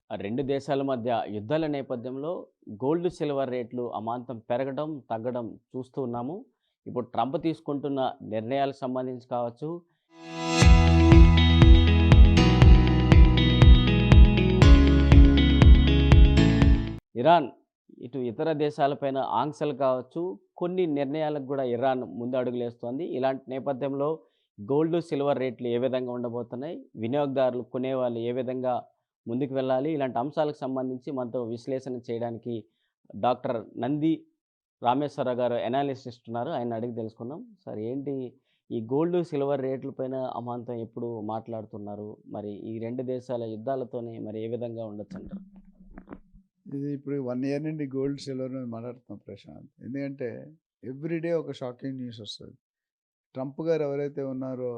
రెండు దేశాల మధ్య యుద్ధాల నేపథ్యంలో గోల్డ్, సిల్వర్ రేట్లు అమాంతం పెరగడం, తగ్గడం చూస్తూ ఉన్నాము. ఇప్పుడు ట్రంప్ తీసుకుంటున్న నిర్ణయాలకు సంబంధించి కావచ్చు, ఇరాన్ ఇటు ఇతర దేశాలపైన ఆంక్షలు కావచ్చు, కొన్ని నిర్ణయాలకు కూడా ఇరాన్ ముందు అడుగులేస్తోంది. ఇలాంటి నేపథ్యంలో గోల్డ్, సిల్వర్ రేట్లు ఏ విధంగా ఉండబోతున్నాయి? వినియోగదారులు కొనేవాళ్ళు ఏ విధంగా ముందుకు వెళ్ళాలి? ఇలాంటి అంశాలకు సంబంధించి మనతో విశ్లేషణ చేయడానికి డాక్టర్ నంది రామేశ్వరరావు గారు ఎనాలిసిస్ట్ ఉన్నారు. ఆయన్ని అడిగి తెలుసుకుందాం. సార్ ఏంటి ఈ గోల్డ్, సిల్వర్ రేట్లపైన అమాంతం ఎప్పుడు మాట్లాడుతున్నారు? మరి ఈ 2 దేశాల యుద్ధాలతోని మరి ఏ విధంగా ఉండొచ్చంటారు? ఇది ఇప్పుడు 1 ఇయర్ నుండి గోల్డ్, సిల్వర్ మీద మాట్లాడుతున్నాం ప్రశాంత్. ఎందుకంటే ఎవ్రీడే ఒక షాకింగ్ న్యూస్ వస్తది. ట్రంప్ గారు ఎవరైతే ఉన్నారో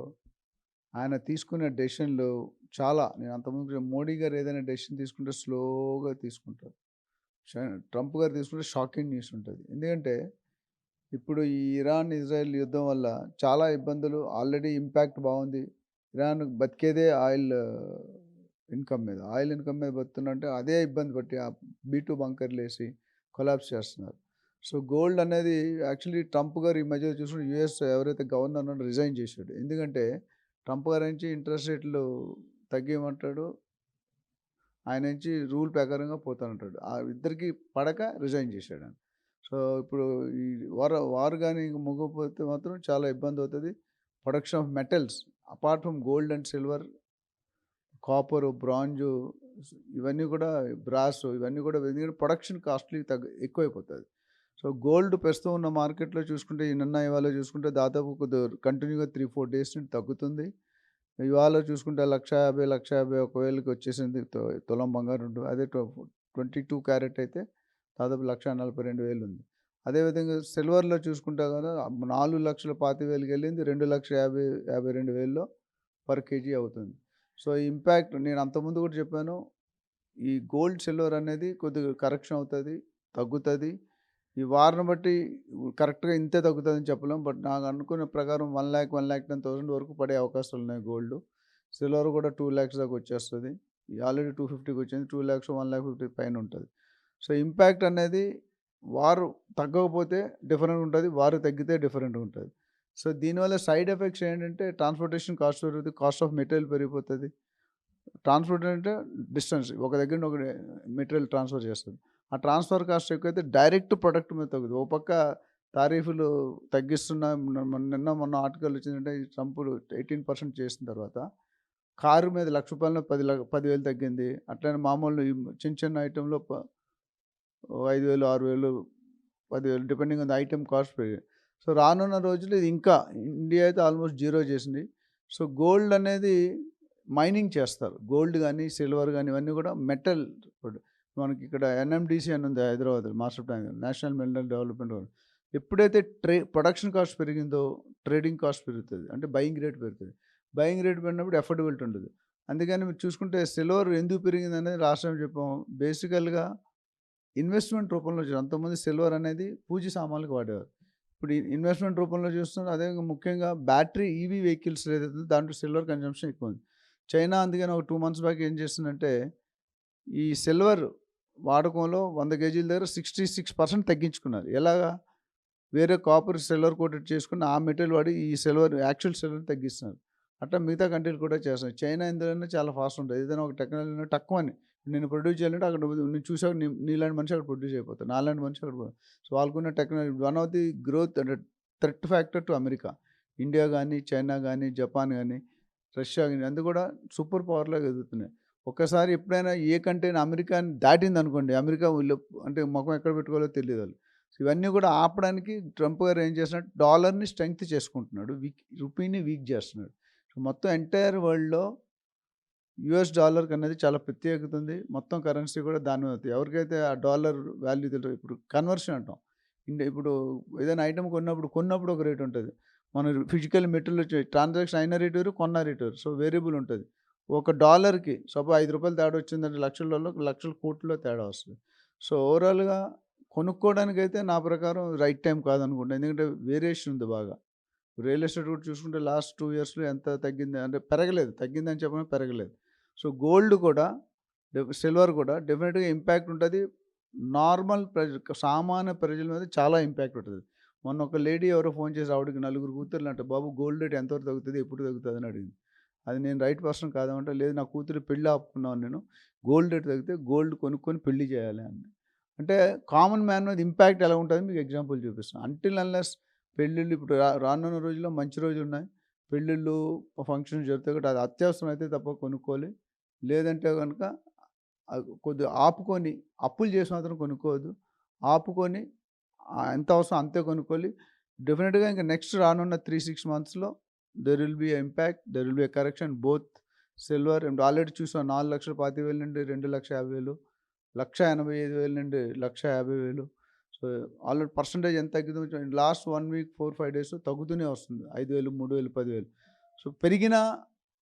ఆయన తీసుకునే డెసిషన్‌లు చాలా నేను అంతకుముందు మోడీ గారు ఏదైనా డెసిషన్ తీసుకుంటే స్లోగా తీసుకుంటారు. ష ట్రంప్ గారు తీసుకుంటే షాకింగ్ న్యూస్ ఉంటది. ఎందుకంటే ఇప్పుడు ఈ ఇరాన్, ఇజ్రాయెల్ యుద్ధం వల్ల చాలా ఇబ్బందులు ఆల్రెడీ ఇంపాక్ట్ బాగుంది. ఇరాన్ బతికేదే ఆయిల్ ఇన్‌కమ్ మీద. ఆయిల్ ఇన్‌కమ్ మీద బతుకుతుందంటే అదే ఇబ్బంది పట్టి బీ2 బంకర్‌లేసి కొలాప్స్ చేస్తున్నారు. సో, గోల్డ్ అనేది యాక్చువల్లీ ట్రంప్ గారు ఈ మధ్య చూసుకుంటే యూఎస్ ఎవరైతే గవర్నర్ ఉన్నాడో రిజైన్ చేసాడు. ఎందుకంటే ట్రంప్ గారి నుంచి ఇంట్రెస్ట్ రేట్లు తగ్గియమంటాడు. ఆయన నుంచి రూల్ ప్రకారంగా పోతానంటాడు. ఆ ఇద్దరికీ పడక రిజైన్ చేశాడాయన. సో, ఇప్పుడు ఈ వార్ గాని ముగియకపోతే మాత్రం చాలా ఇబ్బందవుతది. Production of metals apart from gold and silver, copper, bronze ఇవన్నీ కూడా బ్రాస్ ఇవన్నీ కూడా ఎందుకంటే ప్రొడక్షన్ కాస్ట్‌లీ ఎక్కువైపోతది. సో, గోల్డ్ ప్రస్తుతం ఉన్న మార్కెట్‌లో చూసుకుంటే నిన్న ఇవాళ చూసుకుంటే దాదాపు కంటిన్యూగా 3, 4 డేస్ నుండి తగ్గుతుంది. ఇవాళ చూసుకుంటే 1,50,000, 1,51,000కి వచ్చేసింది తులం బంగారం అదే 22 క్యారెట్ అయితే దాదాపు 1,42,000 ఉంది. అదేవిధంగా సిల్వర్‌లో చూసుకుంటే గనక 4,25,000కి వెళ్ళింది 2,52,000లో పర్ కేజీ అవుతుంది. సో, ఈ ఇంపాక్ట్ నేను అంతకుముందు కూడా చెప్పాను. ఈ గోల్డ్, సిల్వర్ అనేది కొద్దిగా కరెక్షన్ అవుతది, తగ్గుతది. ఈ వార్‌ని బట్టి కరెక్ట్‌గా ఇంతే తగ్గుతదని చెప్పలేం. బట్ నాకు అనుకున్న ప్రకారం 1,00,000, 1,10,000 వరకు పడే అవకాశాలున్నాయి గోల్డ్. సిల్వర్ కూడా 2,00,000 దాకా వచ్చేస్తది. ఆల్రెడీ 250కి వచ్చింది. 2,00,000, 1,50,000 పైన ఉంటది. సో, ఇంపాక్ట్ అనేది వార్ తగ్గకపోతే డిఫరెంట్‌గా ఉంటది. వార్ తగ్గితే డిఫరెంట్‌గా ఉంటది. సో, దీనివల్ల సైడ్ ఎఫెక్ట్స్ ఏంటంటే ట్రాన్స్‌పోర్టేషన్ కాస్ట్ పెరుగుతది. కాస్ట్ ఆఫ్ మెటీరియల్ పెరిగిపోతది. ట్రాన్స్‌పోర్ట్ అంటే డిస్టెన్స్ ఒక దగ్గర నుండి ఒక మెటీరియల్ ట్రాన్స్‌ఫర్ చేస్తది. ఆ ట్రాన్స్‌ఫర్ కాస్ట్ ఎక్కువైతే డైరెక్ట్ ప్రొడక్ట్ మీద తగ్గుతది. ఓ పక్క తారీఫులు తగ్గిస్తున్న నిన్న మొన్న ఆర్టికల్ వచ్చిందంటే ఈ ట్రంప్ 18% చేసిన తర్వాత కారు మీద రూ. 1,00,000 10,000 తగ్గింది. అట్లనే మామూలు ఈ చిన్న చిన్న ఐటెమ్‌లో 5,000, 6,000, 10,000 depending on the item cost పెరిగాయి. సో, రానున్న రోజుల్లో ఇది ఇంకా ఇండియా అయితే ఆల్మోస్ట్ జీరో చేసింది. సో, గోల్డ్ అనేది మైనింగ్ చేస్తారు. గోల్డ్ గానీ, సిల్వర్ గానీ ఇవన్నీ కూడా మెటల్ ఇప్పుడు మనకి ఇక్కడ ఎన్ఎండీసీ అని ఉంది హైదరాబాద్‌లో master plan national mineral development board. ఎప్పుడైతే ప్రొడక్షన్ కాస్ట్ పెరిగిందో ట్రేడింగ్ కాస్ట్ పెరుగుతది. అంటే బయింగ్ రేట్ పెరుగుతది. బయింగ్ రేట్ పెరిగినప్పుడు అఫోర్డబిలిటీ ఉండదు. అందుకని మీరు చూసుకుంటే సిల్వర్ ఎందుకు పెరిగిందనేది లాస్ట్ టైం చెప్పాము. బేసికల్‌గా ఇన్వెస్ట్‌మెంట్ రూపంలో అంతకుముందు సిల్వర్ అనేది పూజ సామాన్లకు వాడేవారు. ఇప్పుడు ఇన్వెస్ట్‌మెంట్ రూపంలో చూస్తున్నారు. అదే ముఖ్యంగా బ్యాటరీ ఈవీ వెహికల్స్ ఏదైతే దాంట్లో సిల్వర్ కన్జంప్షన్ ఎక్కువ ఉంది. చైనా అందుకని ఒక 2 మంత్స్ బ్యాక్ ఏం చేస్తుందంటే, ఈ సిల్వర్ వాడకంలో 100 కేజీల దగ్గర 66% తగ్గించుకున్నారు. ఎలాగా? వేరే కాపర్, సిల్వర్ కోటెడ్ చేసుకొని ఆ మెటీరియల్ వాడి ఈ సిల్వర్ యాక్చువల్ సిల్వర్‌ని తగ్గిస్తున్నారు. అట్లా మిగతా కంట్రీలు కూడా చేస్తున్నాయి. చైనా ఇందులోనే చాలా ఫాస్ట్ ఉంటది. ఏదైనా ఒక టెక్నాలజీ టక్కుమని నేను ప్రొడ్యూస్ చేయాలంటే అక్కడ నువ్వు చూసావు నీలాంటి మనిషి అక్కడ ప్రొడ్యూస్ అయిపోతాడు. నాలాంటి మనిషి అక్కడ సో, వాళ్ళకున్న technology one of the growth అంటే threat factor to America. India గానీ, చైనా గానీ, జపాన్ గానీ, రష్యా గానీ అందు కూడా సూపర్ పవర్‌లాగా ఎదుగుతున్నాయి. ఒక్కసారి ఎప్పుడైనా ఏ కంట్రీ అయినా అమెరికాని దాటిందనుకోండి, అమెరికా వీళ్ళు అంటే మొఖం ఎక్కడ పెట్టుకోవాలో తెలీదు ఆళ్ళకి. సో, ఇవన్నీ కూడా ఆపడానికి ట్రంప్ గారు ఏం చేస్తున్నాడు, డాలర్‌ని స్ట్రెంగ్త్ చేసుకుంటున్నాడు. రూపీని వీక్ చేస్తున్నాడు. సో, మొత్తం ఎంటైర్ వరల్డ్‌లో యూఎస్ డాలర్‌కి అనేది చాలా ప్రత్యేకత ఉంది. మొత్తం కరెన్సీ కూడా దాని మీద ఎవరికైతే ఆ డాలర్ వాల్యూ తెలీదో ఇప్పుడు కన్వర్షన్ అంటాం. ఇప్పుడు ఏదైనా ఐటెమ్ కొన్నప్పుడు ఒక రేట్ ఉంటది. మన ఫిజికల్ మెటీరియల్ ట్రాన్సాక్షన్ అయిన రేట్ వేరు, కొన్న రేట్ వేరు. సో, వేరియబుల్ ఉంటది. ఒక డాలర్‌కి రూ. 5 తేడా వచ్చిందంటే లక్షలలో, లక్షల కోట్లలో తేడా వస్తది. సో, ఓవరాల్‌గా కొనుక్కోవడానికైతే నా ప్రకారం రైట్ టైం కాదనుకుంటా. ఎందుకంటే వేరియేషన్ ఉంది బాగా. రియల్ ఎస్టేట్ కూడా చూసుకుంటే లాస్ట్ 2 ఇయర్స్‌లో ఎంత తగ్గింది అంటే పెరగలేదు. తగ్గిందని చెప్పను పెరగలేదు. సో, గోల్డ్ కూడా సిల్వర్ కూడా డెఫినెట్‌గా ఇంపాక్ట్ ఉంటది. నార్మల్ సామాన్య ప్రజల మీద చాలా ఇంపాక్ట్ ఉంటది. మొన్న ఒక లేడీ ఎవరో ఫోన్ చేసి ఆవిడకి నలుగురు కూతుర్లంట. బాబు గోల్డ్ రేట్ ఎంతవరకు తగ్గుతది? ఎప్పుడు తగ్గుతదని అడిగింది. అది నేను రైట్ పర్సన్ కాదేమంటే, లేదు నా కూతురి పెళ్లి ఆపుకున్నాను నేను. గోల్డ్ రేట్ తగ్గితే గోల్డ్ కొనుక్కొని పెళ్లి చేయాలి అంది. అంటే కామన్ మ్యాన్ మీద ఇంపాక్ట్ ఎలా ఉంటదని మీకు ఎగ్జాంపుల్ చూపిస్తున్నాను. అంటిల్ అన్లెస్ పెళ్ళిళ్ళు ఇప్పుడు రానున్న రోజుల్లో మంచి రోజులున్నాయి. పెళ్ళిళ్ళు, ఫంక్షన్స్ జరుగుతాయి కాబట్టి అది అత్యవసరం అయితే తప్ప కొనుక్కోవాలి. లేదంటే గనుక కొద్దిగా ఆపుకొని అప్పులు చేసి మాత్రం కొనుక్కోవద్దు. ఆపుకొని ఎంత అవసరం అంతే కొనుక్కోవాలి. డెఫినిట్‌గా ఇంక నెక్స్ట్ రానున్న 3, 6 మంత్స్‌లో there will be a impact. There will be a correction both silver and already చూసాం 4,25,000 నుండి 2,50,000, 1,85,000 నుండి 1,50,000. సో, ఆల్రెడీ పర్సెంటేజ్ ఎంత తగ్గిందో లాస్ట్ 1 వీక్ 4, 5 డేస్ తగ్గుతూనే వస్తుంది. 5,000, 3,000, 10,000. సో, పెరిగినా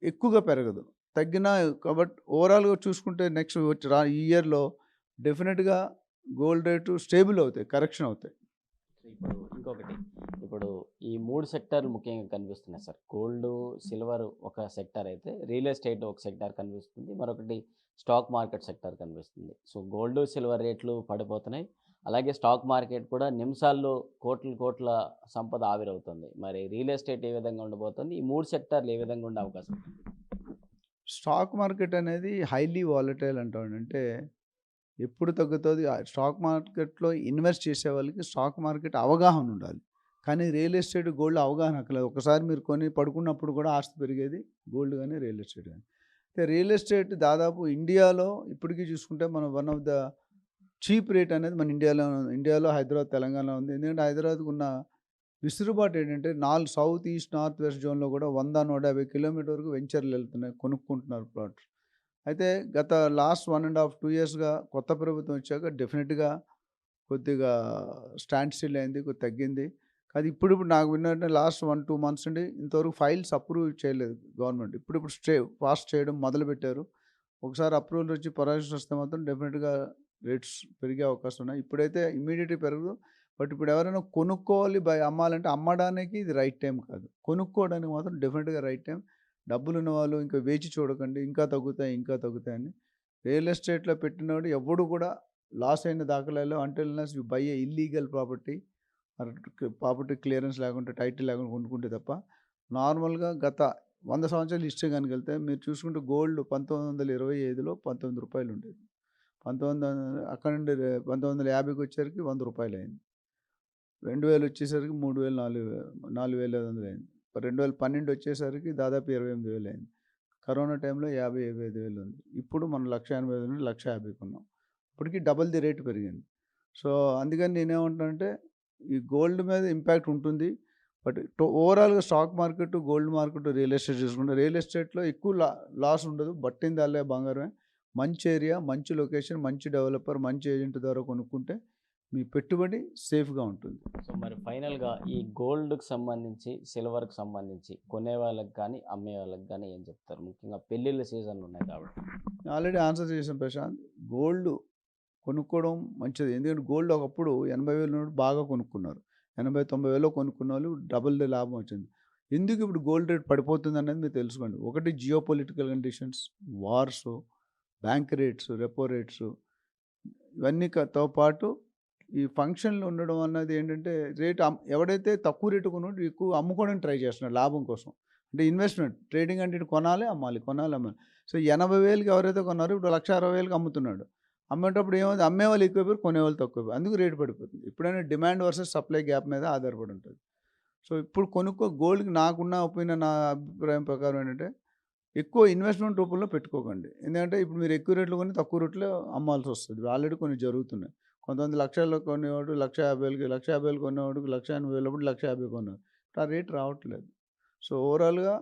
ఎక్కువగా పెరగదు. తగ్గినా కాబట్టి ఓవరాల్‌గా చూసుకుంటే నెక్స్ట్ ఈ ఇయర్‌లో డెఫినిట్‌గా గోల్డ్ రేటు స్టేబుల్ అవుతాయి. కరెక్షన్ అవుతాయి. ఇప్పుడు ఇంకొకటి, ఇప్పుడు ఈ 3 సెక్టార్లు ముఖ్యంగా కనిపిస్తున్నాయి సార్. గోల్డు, సిల్వర్ ఒక సెక్టార్ అయితే, రియల్ ఎస్టేట్ ఒక సెక్టార్ కనిపిస్తుంది. మరొకటి స్టాక్ మార్కెట్ సెక్టార్ కనిపిస్తుంది. సో, గోల్డు, సిల్వర్ రేట్లు పడిపోతున్నాయి. అలాగే స్టాక్ మార్కెట్ కూడా నిమిషాల్లో కోట్ల కోట్ల సంపద ఆవిరవుతుంది. మరి రియల్ ఎస్టేట్ ఏ విధంగా ఉండబోతుంది? ఈ 3 సెక్టార్లు ఏ విధంగా ఉండే అవకాశం ఉంది? స్టాక్ మార్కెట్ అనేది హైలీ వాలటైల్ అంటామండి. అంటే ఎప్పుడు తగ్గుతది? స్టాక్ మార్కెట్‌లో ఇన్వెస్ట్ చేసే వాళ్ళకి స్టాక్ మార్కెట్ అవగాహన ఉండాలి. కానీ రియల్ ఎస్టేట్, గోల్డ్ అవగాహన అక్కర్లేదు. ఒకసారి మీరు కొని పడుకున్నప్పుడు కూడా ఆస్తి పెరిగేది గోల్డ్ గాని, రియల్ ఎస్టేట్ గాని. అయితే రియల్ ఎస్టేట్ దాదాపు ఇండియాలో ఇప్పటికి చూసుకుంటే మనం one of the cheap rate అనేది మన ఇండియాలో హైదరాబాద్, తెలంగాణలో ఉంది. ఎందుకంటే హైదరాబాద్‌కున్న విసులుబాటు ఏంటంటే సౌత్, ఈస్ట్, నార్త్, వెస్ట్ జోన్‌లో కూడా 100, 150 కిలోమీటర్ వరకు వెంచర్‌లు వెళ్తున్నాయి. కొనుక్కుంటున్నారు ప్లాట్స్. అయితే గత లాస్ట్ 1 ½ 2 ఇయర్స్‌గా కొత్త ప్రభుత్వం వచ్చాక డెఫినిట్‌గా కొద్దిగా స్టాండ్ స్టిల్ అయింది. కొద్దిగా తగ్గింది. కానీ ఇప్పుడిప్పుడు నాకు విన్నట్టే లాస్ట్ 1, 2 మంత్స్ నుండి ఇంతవరకు ఫైల్స్ అప్రూవ్ చేయలేదు గవర్నమెంట్. ఇప్పుడిప్పుడు ఫాస్ట్ చేయడం మొదలుపెట్టారు. ఒకసారి అప్రూవల్ వచ్చి పర్మిషన్ వస్తే మాత్రం డెఫినిట్‌గా రేట్స్ పెరిగే అవకాశం ఉన్నాయి. ఇప్పుడైతే ఇమ్మీడియేట్‌గా పెరగదు. బట్ ఇప్పుడు ఎవరైనా కొనుక్కోవాలి అమ్మాలంటే అమ్మడానికి ఇది రైట్ టైం కాదు. కొనుక్కోవడానికి మాత్రం డెఫినిట్‌గా రైట్ టైం. డబ్బులున్న వాళ్ళు ఇంకా వేచి చూడకండి. ఇంకా తగ్గుతాయి, ఇంకా తగ్గుతాయని. రియల్ ఎస్టేట్‌లో పెట్టినోడు ఎవ్వడు కూడా లాస్ అయిన దాఖలాలు until unless you by a illegal property or property clearance లేకుంటే, టైటిల్ లేకుండా కొనుక్కుంటే తప్ప నార్మల్‌గా గత 100 సంవత్సరాల హిస్టరీ గనుక వెళ్తే మీరు చూసుకుంటే గోల్డ్ 1925లో రూ. 19 ఉండేది. 1900 అక్కడ నుండి 1950కి వచ్చేసరికి రూ. 100 అయింది. 2000 వచ్చేసరికి 3000, 4,500 అయింది. 2012 వచ్చేసరికి దాదాపు 28,000 అయింది. కరోనా టైంలో 50, 55,000 ఉంది. ఇప్పుడు మనం 1,85,000 నుండి 1,50,000 కొన్నాం. ఇప్పటికి డబుల్ ది రేట్ పెరిగింది. సో, అందుకని నేనేమంటున్నానంటే ఈ గోల్డ్ మీద ఇంపాక్ట్ ఉంటుంది. బట్ ఓవరాల్‌గా stock market, gold market, real estate చూసుకుంటే రియల్ ఎస్టేట్‌లో ఎక్కువ లాస్ ఉండదు. పట్టిందల్లా బంగారమే. మంచి ఏరియా, మంచి లొకేషన్, మంచి డెవలపర్, మంచి ఏజెంట్ ద్వారా కొనుక్కుంటే మీ పెట్టుబడి సేఫ్‌గా ఉంటుంది. సో, మరి ఫైనల్‌గా ఈ గోల్డ్‌కి సంబంధించి, సిల్వర్‌కి సంబంధించి కొనే వాళ్ళకి గానీ, అమ్మే వాళ్ళకి గానీ ఏం చెప్తారు? ముఖ్యంగా పెళ్ళిళ్ళ సీజన్‌లు ఉన్నాయి కాబట్టి. ఆల్రెడీ ఆన్సర్ చేశాను ప్రశాంత్. గోల్డ్ కొనుక్కోవడం మంచిది. ఎందుకంటే గోల్డ్ ఒకప్పుడు 80,000 ఉన్నప్పుడు బాగా కొనుక్కున్నారు. 80, 90,000లో కొనుక్కున్నోళ్ళు డబుల్ ది లాభం వచ్చింది. ఎందుకు ఇప్పుడు గోల్డ్ రేట్ పడిపోతుందనేది మీరు తెలుసుకోండి. ఒకటి geopolitical conditions, wars, bank rates, repo rates ఇవన్నీ తో పాటు ఈ ఫంక్షన్‌లు ఉండడం అన్నది ఏంటంటే రేట్ ఎవడైతే తక్కువ రేటు కొన్నాడో ఎక్కువ అమ్ముకోవడానికి ట్రై చేస్తున్నాడు లాభం కోసం. అంటే ఇన్వెస్ట్‌మెంట్. ట్రేడింగ్ అంటే ఇటు కొనాలి, అమ్మాలి, కొనాలి, అమ్మాలి. సో, 80,000కి ఎవరైతే కొన్నారో ఇప్పుడు 1,60,000కి అమ్ముతున్నాడు. అమ్మేటప్పుడు ఏమవుతుంది? అమ్మేవాళ్ళు ఎక్కువైపోయారు, కొనేవాళ్ళు తక్కువైపోయారు. అందుకు రేటు పడిపోతుంది. ఎప్పుడైనా డిమాండ్ వర్సెస్ సప్లై గ్యాప్ మీద ఆధారపడి ఉంటుంది. సో, ఇప్పుడు గోల్డ్‌కి నాకున్న ఒపీనియన్, నా అభిప్రాయం ప్రకారం ఏంటంటే ఎక్కువ ఇన్వెస్ట్‌మెంట్ రూపంలో పెట్టుకోకండి. ఎందుకంటే ఇప్పుడు మీరు ఎక్కువ రేట్‌లో కొని తక్కువ రేట్‌లో అమ్మాల్సొస్తది. ఆల్రెడీ కొన్ని జరుగుతున్నాయి. కొంతమంది లక్షల్లో కొనేవాడు 1,50,000కి, 1,50,000 కొనేవాడికి 1,80,000 అప్పుడు 1,50,000 కొన్నారు. ఇప్పుడు ఆ రేట్ రావట్లేదు. సో, ఓవరాల్‌గా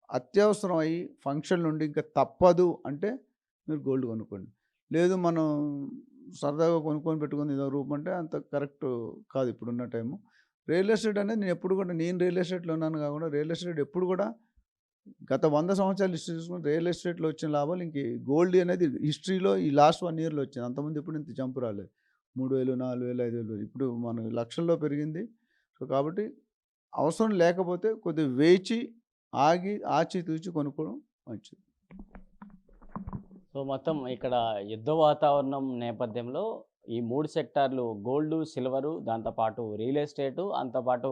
అత్యవసరం అయ్యి ఫంక్షన్‌లు ఉండి ఇంకా తప్పదు అంటే మీరు గోల్డ్ కొనుక్కోండి. లేదు మనం సరదాగా కొనుక్కొని పెట్టుకుంది ఇదో రూపం అంటే అంత కరెక్ట్ కాదు ఇప్పుడున్న టైము. రియల్ ఎస్టేట్ అనేది నేను రియల్ ఎస్టేట్‌లో ఉన్నాను కాకుండా రియల్ ఎస్టేట్ ఎప్పుడు కూడా గత 100 సంవత్సరాలు హిస్టరీ చూసుకుంటే రియల్ ఎస్టేట్‌లో వచ్చిన లాభాలు గోల్డ్ అనేది హిస్టరీలో ఈ లాస్ట్ 1 ఇయర్‌లో వచ్చింది. అంతకుముందు ఎప్పుడు ఇంత జంప్ రాలేదు. 3,000, 4,000, 5,000 ఇప్పుడు మన లక్షల్లో పెరిగింది. సో, కాబట్టి అవసరం లేకపోతే కొద్దిగా వేచి, ఆగి, ఆచితూచి కొనుక్కోవడం మంచిది. సో, సో, మొత్తం ఇక్కడ యుద్ధ వాతావరణం నేపథ్యంలో ఈ 3 సెక్టార్లు గోల్డు, సిల్వరు, దాంతో పాటు రియల్ ఎస్టేటు, అంతో పాటు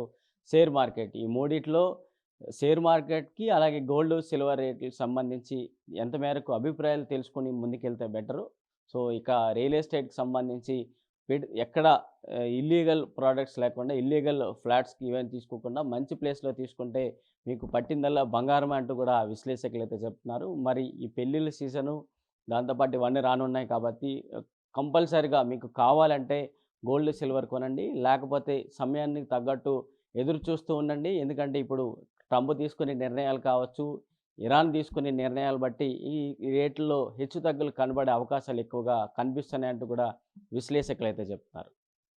షేర్ మార్కెట్. ఈ మూడిట్లో షేర్ మార్కెట్‌కి అలాగే గోల్డ్, సిల్వర్ రేట్‌లకి సంబంధించి ఎంత మేరకు అభిప్రాయాలు తెలుసుకొని ముందుకెళ్తే బెటరు. సో, ఇక రియల్ ఎస్టేట్‌కి సంబంధించి ఎక్కడ ఇల్లీగల్ ప్రొడక్ట్స్ లేకుండా, ఇల్లీగల్ ఫ్లాట్స్‌కి ఈవెన్ తీసుకోకుండా మంచి ప్లేస్‌లో తీసుకుంటే మీకు పట్టిందల్లా బంగారమే అంటూ కూడా విశ్లేషకులైతే చెప్తున్నారు. మరి ఈ పెళ్ళిళ్ళ సీజను దాంతో పాటు ఇవన్నీ రానున్నాయి కాబట్టి కంపల్సరీగా మీకు కావాలంటే గోల్డ్, సిల్వర్ కొనండి. లేకపోతే సమయానికి తగ్గట్టు ఎదురు చూస్తూ ఉండండి. ఎందుకంటే ఇప్పుడు ట్రంప్ తీసుకునే నిర్ణయాలు కావచ్చు, ఇరాన్ తీసుకునే నిర్ణయాలు బట్టి ఈ రేట్లలో హెచ్చుతగ్గులు కనబడే అవకాశాలు ఎక్కువగా కనిపిస్తున్నాయంటూ కూడా విశ్లేషకులైతే చెప్తున్నారు.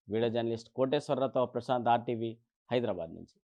వీడియో జర్నలిస్ట్ కోటేశ్వరరావుతో ప్రశాంత్, ఆర్టీవీ, హైదరాబాద్ నుంచి.